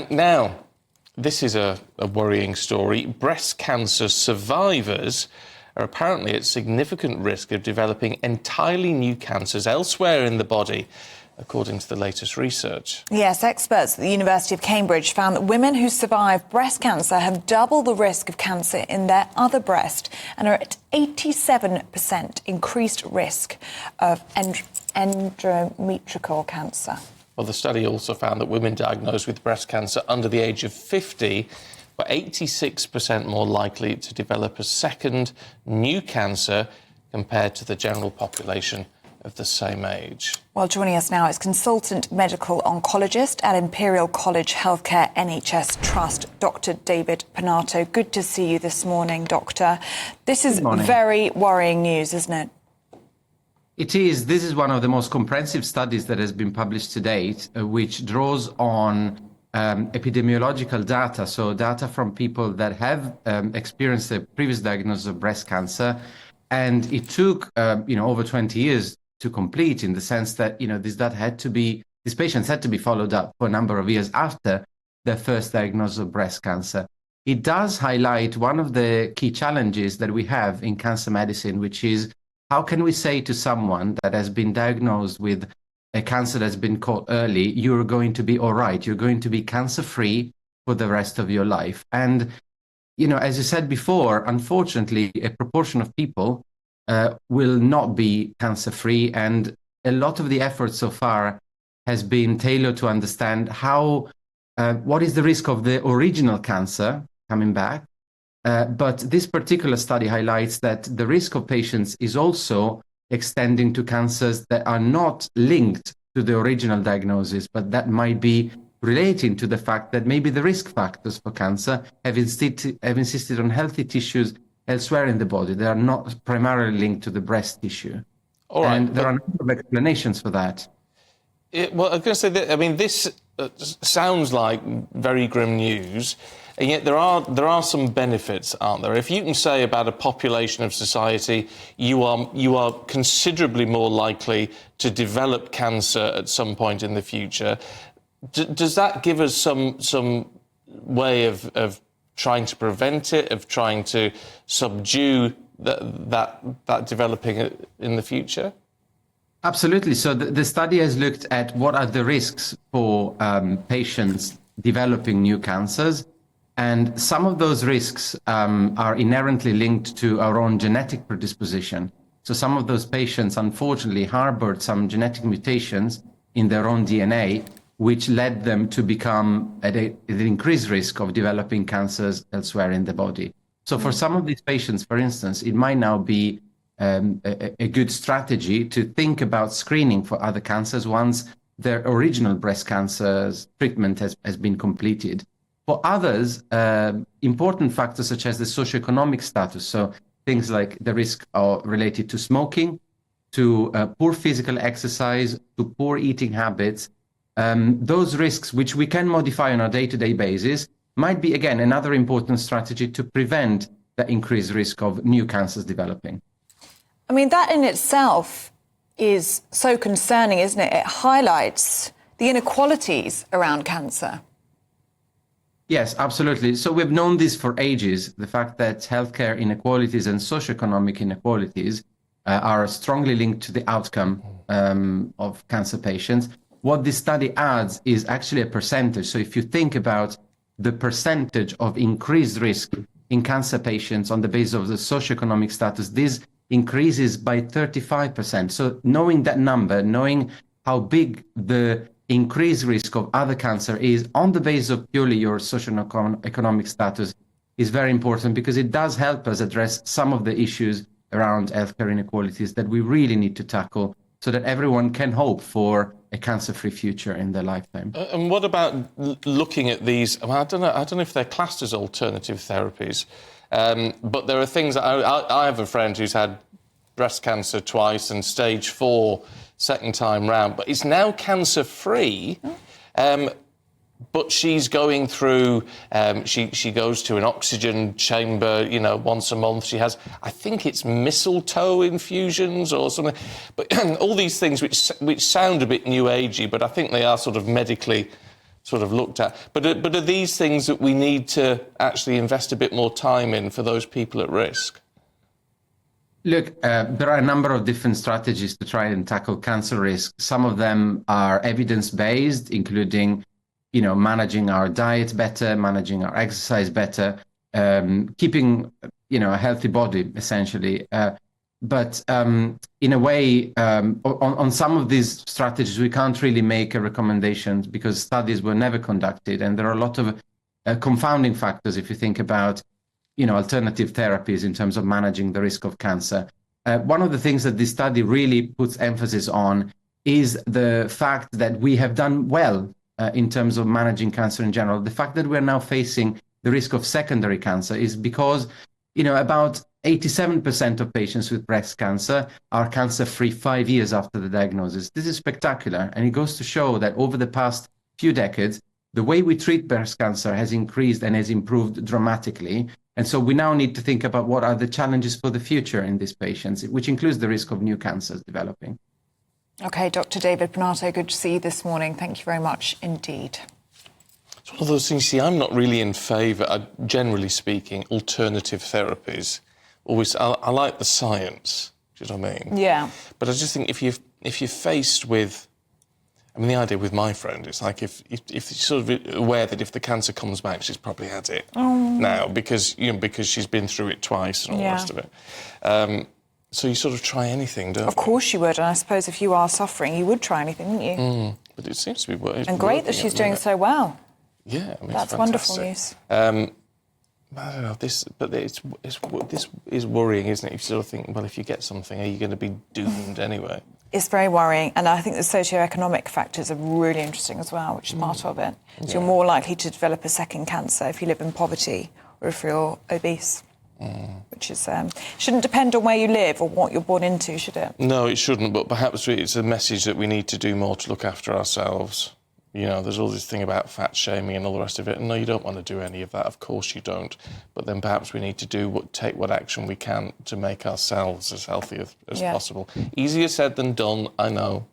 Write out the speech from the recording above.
Now, this is a worrying story. Breast cancer survivors are apparently at significant risk of developing entirely new cancers elsewhere in the body, according to the latest research. Yes, experts at the University of Cambridge found that women who survive breast cancer have double the risk of cancer in their other breast and are at 87% increased risk of endometrial cancer. Well, the study also found that women diagnosed with breast cancer under the age of 50 were 86% more likely to develop a second new cancer compared to the general population of the same age. Well, joining us now is consultant medical oncologist at Imperial College Healthcare NHS Trust, Dr. David Pinato. Good to see you this morning, Doctor. This is very worrying news, isn't it? It is. This is one of the most comprehensive studies that has been published to date, which draws on epidemiological data, so data from people that have experienced a previous diagnosis of breast cancer. And it took, over 20 years to complete, in the sense that, these patients had to be followed up for a number of years after their first diagnosis of breast cancer. It does highlight one of the key challenges that we have in cancer medicine, which is how can we say to someone that has been diagnosed with a cancer that's been caught early, you're going to be all right, you're going to be cancer-free for the rest of your life. And, as you said before, unfortunately, a proportion of people will not be cancer-free, and a lot of the effort so far has been tailored to understand what is the risk of the original cancer coming back. But this particular study highlights that the risk of patients is also extending to cancers that are not linked to the original diagnosis, but that might be relating to the fact that maybe the risk factors for cancer have insisted on healthy tissues elsewhere in the body. They are not primarily linked to the breast tissue. All right, and there are a number of explanations for that. I was going to say that, this sounds like very grim news, and yet there are some benefits, aren't there? If you can say about a population of society, you are considerably more likely to develop cancer at some point in the future. Does that give us some way of trying to prevent it, of trying to subdue that developing in the future? Absolutely. So the study has looked at what are the risks for patients developing new cancers. And some of those risks are inherently linked to our own genetic predisposition. So some of those patients, unfortunately, harbored some genetic mutations in their own DNA, which led them to become at an increased risk of developing cancers elsewhere in the body. So for some of these patients, for instance, it might now be a good strategy to think about screening for other cancers once their original breast cancer's treatment has been completed. For others, important factors such as the socioeconomic status, so things like the risk related to smoking, to poor physical exercise, to poor eating habits, those risks, which we can modify on a day-to-day basis, might be, again, another important strategy to prevent the increased risk of new cancers developing. That in itself is so concerning, isn't it? It highlights the inequalities around cancer. Yes, absolutely. So we've known this for ages, the fact that healthcare inequalities and socioeconomic inequalities are strongly linked to the outcome of cancer patients. What this study adds is actually a percentage. So if you think about the percentage of increased risk in cancer patients on the basis of the socioeconomic status, this increases by 35%. So knowing that number, knowing how big the increased risk of other cancer is on the basis of purely your socioeconomic status is very important, because it does help us address some of the issues around healthcare inequalities that we really need to tackle so that everyone can hope for a cancer-free future in their lifetime. And what about looking at these? I don't know if they're classed as alternative therapies, but there are things that I have a friend who's had breast cancer twice and stage 4 second time round, but it's now cancer-free. But she's going through, she goes to an oxygen chamber, once a month. She has, I think it's mistletoe infusions or something. But all these things which sound a bit new agey, but I think they are sort of medically sort of looked at. But are these things that we need to actually invest a bit more time in for those people at risk? Look, there are a number of different strategies to try and tackle cancer risk. Some of them are evidence-based, including, managing our diet better, managing our exercise better, keeping, a healthy body, essentially. But in a way, on some of these strategies, we can't really make a recommendation because studies were never conducted. And there are a lot of confounding factors if you think about alternative therapies in terms of managing the risk of cancer. One of the things that this study really puts emphasis on is the fact that we have done well in terms of managing cancer in general. The fact that we're now facing the risk of secondary cancer is because, about 87% of patients with breast cancer are cancer-free 5 years after the diagnosis. This is spectacular, and it goes to show that over the past few decades, the way we treat breast cancer has increased and has improved dramatically. And so we now need to think about what are the challenges for the future in these patients, which includes the risk of new cancers developing. OK, Dr. David Pinato, good to see you this morning. Thank you very much indeed. It's one of those things, see, I'm not really in favour, generally speaking, alternative therapies. I like the science, do you know what I mean? Yeah. But I just think if you're faced with... the idea with my friend is like if you're sort of aware that if the cancer comes back, she's probably had it now because she's been through it twice and all the rest of it. So you sort of try anything, don't you? Of course you would, and I suppose if you are suffering, you would try anything, wouldn't you? But it seems to be working. And great that she's doing so well. Yeah, that's wonderful news. I don't know, this is worrying, isn't it? You sort of think, well, if you get something, are you going to be doomed anyway? It's very worrying, and I think the socioeconomic factors are really interesting as well, which is part of it. So you're more likely to develop a second cancer if you live in poverty or if you're obese, which is shouldn't depend on where you live or what you're born into, should it? No, it shouldn't, but perhaps it's a message that we need to do more to look after ourselves. There's all this thing about fat shaming and all the rest of it. And no, you don't want to do any of that. Of course you don't. But then perhaps we need to take what action we can to make ourselves as healthy as possible. Easier said than done, I know.